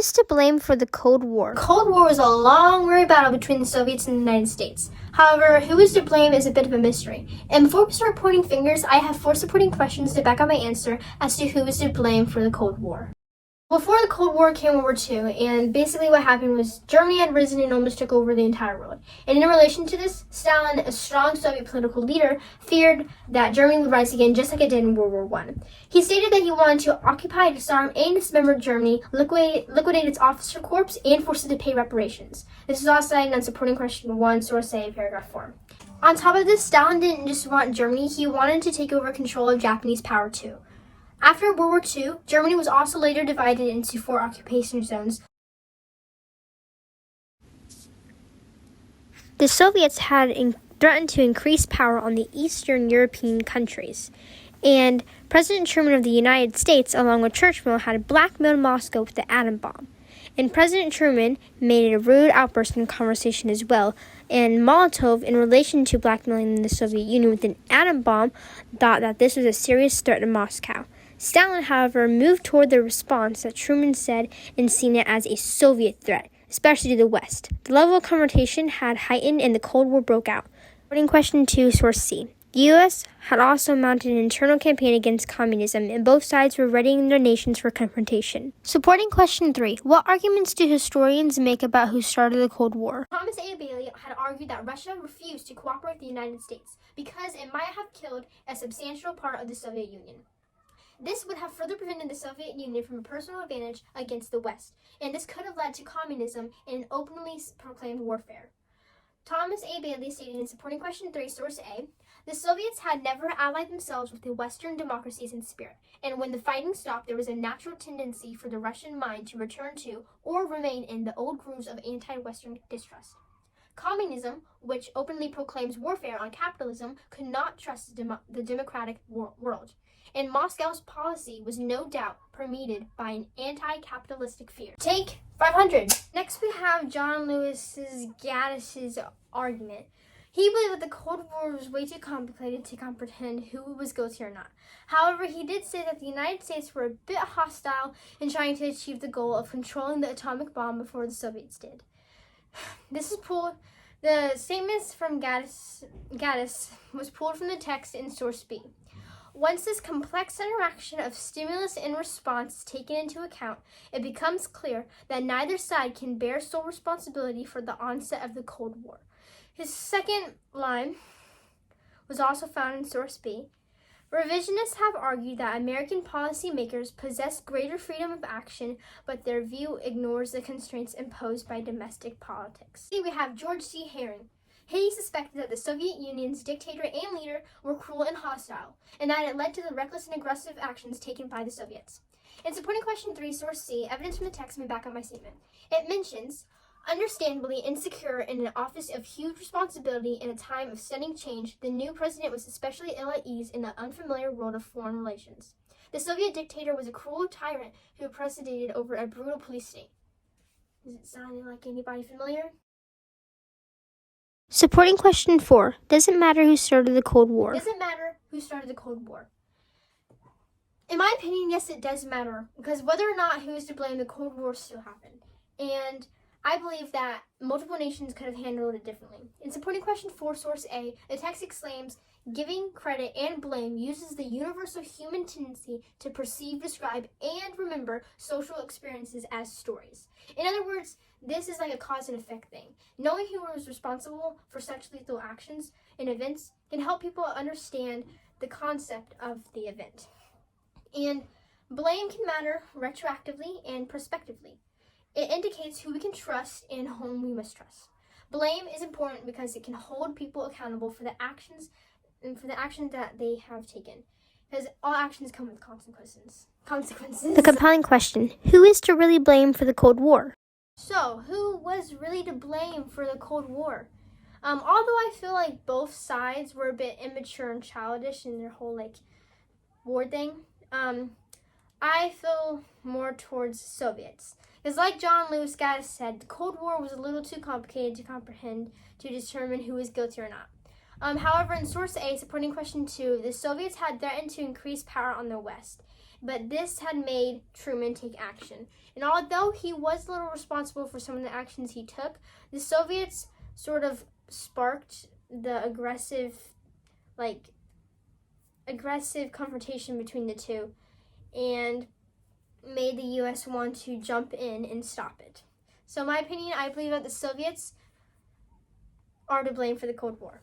is to blame for the Cold War? The Cold War was a long, weary battle between the Soviets and the United States. However, who is to blame is a bit of a mystery. And before we start pointing fingers, I have 4 supporting questions to back up my answer as to who is to blame for the Cold War. Before the Cold War came World War II, and basically what happened was Germany had risen and almost took over the entire world. And in relation to this, Stalin, a strong Soviet political leader, feared that Germany would rise again just like it did in World War I. He stated that he wanted to occupy, disarm, and dismember Germany, liquidate its officer corps, and force it to pay reparations. This is all cited on supporting question 1, source A, paragraph 4. On top of this, Stalin didn't just want Germany, he wanted to take over control of Japanese power too. After World War II, Germany was also later divided into 4 occupation zones. The Soviets had threatened to increase power on the Eastern European countries, and President Truman of the United States, along with Churchill, had blackmailed Moscow with the atom bomb. And President Truman made a rude outburst in conversation as well, and Molotov, in relation to blackmailing the Soviet Union with an atom bomb, thought that this was a serious threat to Moscow. Stalin, however, moved toward the response that Truman said and seen it as a Soviet threat, especially to the West. The level of confrontation had heightened and the Cold War broke out. Supporting question 2, source C. The U.S. had also mounted an internal campaign against communism, and both sides were readying their nations for confrontation. Supporting question 3. What arguments do historians make about who started the Cold War? Thomas A. Bailey had argued that Russia refused to cooperate with the United States because it might have killed a substantial part of the Soviet Union. This would have further prevented the Soviet Union from a personal advantage against the West, and this could have led to communism and an openly proclaimed warfare. Thomas A. Bailey stated in supporting question 3, source A, the Soviets had never allied themselves with the Western democracies in spirit, and when the fighting stopped, there was a natural tendency for the Russian mind to return to or remain in the old grooves of anti-Western distrust. Communism, which openly proclaims warfare on capitalism, could not trust the democratic world, and Moscow's policy was no doubt permeated by an anti-capitalistic fear. Take 500. Next we have John Lewis Gaddis's argument. He believed that the Cold War was way too complicated to comprehend who was guilty or not. However, he did say that the United States were a bit hostile in trying to achieve the goal of controlling the atomic bomb before the Soviets did. The statements from Gaddis was pulled from the text in source B. Once this complex interaction of stimulus and response is taken into account, it becomes clear that neither side can bear sole responsibility for the onset of the Cold War. His second line was also found in source B. Revisionists have argued that American policymakers possess greater freedom of action, but their view ignores the constraints imposed by domestic politics. Here we have George C. Herring. He suspected that the Soviet Union's dictator and leader were cruel and hostile, and that it led to the reckless and aggressive actions taken by the Soviets. In supporting question 3, source C, evidence from the text may back up my statement. It mentions, understandably insecure in an office of huge responsibility in a time of stunning change, the new president was especially ill at ease in the unfamiliar world of foreign relations. The Soviet dictator was a cruel tyrant who presided over a brutal police state. Does it sound like anybody familiar? Supporting question 4. Does it matter who started the Cold War? Does it matter who started the Cold War? In my opinion, yes, it does matter, because whether or not who is to blame, the Cold War still happened. And I believe that multiple nations could have handled it differently. In supporting question 4, source A, the text exclaims, giving credit and blame uses the universal human tendency to perceive, describe, and remember social experiences as stories. In other words, this is like a cause and effect thing. Knowing who was responsible for such lethal actions and events can help people understand the concept of the event. And blame can matter retroactively and prospectively. It indicates who we can trust and whom we must trust. Blame is important because it can hold people accountable for the actions that they have taken. Because all actions come with consequences. The compelling question, who is to really blame for the Cold War? So, who was really to blame for the Cold War? Although I feel like both sides were a bit immature and childish in their whole war thing, I feel more towards Soviets. Because like John Lewis Gaddis said, the Cold War was a little too complicated to comprehend to determine who was guilty or not. However, in source A, supporting question 2, the Soviets had threatened to increase power on the West. But this had made Truman take action. And although he was a little responsible for some of the actions he took, the Soviets sort of sparked the aggressive confrontation between the two and made the U.S. want to jump in and stop it. So in my opinion, I believe that the Soviets are to blame for the Cold War.